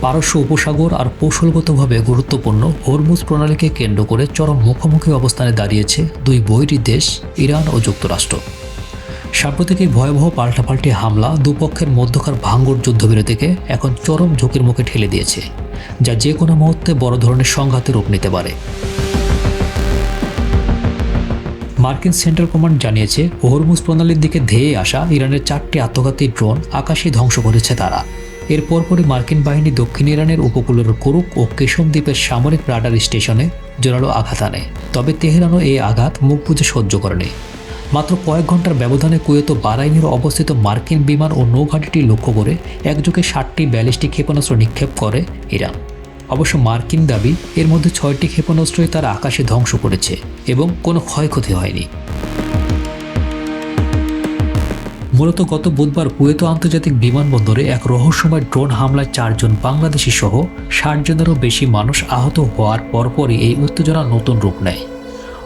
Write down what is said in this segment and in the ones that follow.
পারস্য উপসাগর আর কৌশলগতভাবে গুরুত্বপূর্ণ হরমুজ প্রণালীকে কেন্দ্র করে চরম মুখোমুখি অবস্থানে দাঁড়িয়েছে দুই বৈরী দেশ ইরান ও যুক্তরাষ্ট্র। সাম্প্রতিক এই ভয়াবহ পাল্টাপাল্টি হামলা দুপক্ষের মধ্যকার ভাঙ্গর যুদ্ধবিরতিকে এখন চরম ঝুঁকির মুখে ঠেলে দিয়েছে, যা যে কোনো মুহূর্তে বড় ধরনের সংঘাতের রূপ নিতে পারে। মার্কিন সেন্ট্রাল কমান্ড জানিয়েছে, হরমুজ প্রণালীর দিকে ধেয়ে আসা ইরানের 4টি আত্মঘাতী ড্রোন আকাশে ধ্বংস করেছে তারা। এর পরপরই মার্কিন বাহিনী দক্ষিণ ইরানের উপকূলের কুরুক ও কেশম দ্বীপের সামরিক রাডার স্টেশনে জোরালো আঘাত আনে। তবে তেহরানও এই আঘাত মুখ বুজে সহ্য করেনি। মাত্র কয়েক ঘন্টার ব্যবধানে কুয়েত বাহরাইনের অবস্থিত মার্কিন বিমান ও নৌঘাঁটিটি লক্ষ্য করে একযোগে 60টি ব্যালিস্টিক ক্ষেপণাস্ত্র নিক্ষেপ করে ইরান। অবশ্য মার্কিন দাবি, এর মধ্যে 6টি ক্ষেপণাস্ত্রই তারা আকাশে ধ্বংস করেছে এবং কোনো ক্ষয়ক্ষতি হয়নি। মূলত গত বুধবার কুয়েত আন্তর্জাতিক বিমানবন্দরে এক রহস্যময় ড্রোন হামলায় 4 জন বাংলাদেশি সহ 60 জনেরও বেশি মানুষ আহত হওয়ার পরপরই এই উত্তেজনা নতুন রূপ নেয়।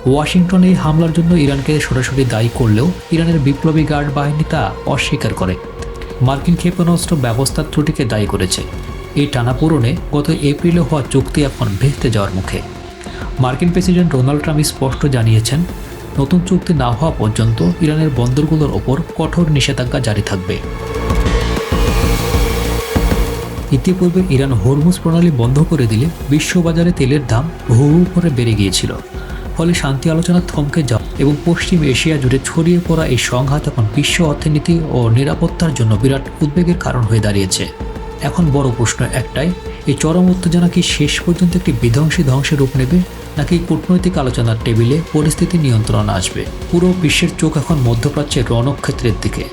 ওয়াশিংটন এই হামলার জন্য ইরানকে সরাসরি দায়ী করলেও ইরানের বিপ্লবী গার্ড বাহিনী তা অস্বীকার করে মার্কিন ক্ষেপণাস্ত্র ব্যবস্থার ত্রুটিকে দায়ী করেছে। এই টানাপোড়েনে গত এপ্রিলে হওয়া চুক্তি এখন ভেস্তে যাওয়ার মুখে। মার্কিন প্রেসিডেন্ট ডোনাল্ড ট্রাম্প স্পষ্ট জানিয়েছেন, নতুন চুক্তি না হওয়া পর্যন্ত ইরানের বন্দরগুলোর ওপর কঠোর নিষেধাজ্ঞা জারি থাকবে। ইতিপূর্বে ইরান হরমুজ প্রণালী বন্ধ করে দিলে বিশ্ববাজারে তেলের দাম হু হু করে বেড়ে গিয়েছিল। ফলে শান্তি আলোচনা থমকে যাওয়া এবং পশ্চিম এশিয়া জুড়ে ছড়িয়ে পড়া এই সংঘাত এখন বিশ্ব অর্থনীতি ও নিরাপত্তার জন্য বিরাট উদ্বেগের কারণ হয়ে দাঁড়িয়েছে। এখন বড় প্রশ্ন একটাই, এই চরম উত্তেজনা কি শেষ পর্যন্ত একটি বিধ্বংসী ধ্বংসের রূপ নেবে, নাকি কূটনৈতিক আলোচনার টেবিলে পরিস্থিতি নিয়ন্ত্রণ আসবে? পুরো বিশ্বের চোখ এখন মধ্যপ্রাচ্যের রণক্ষেত্রের দিকে।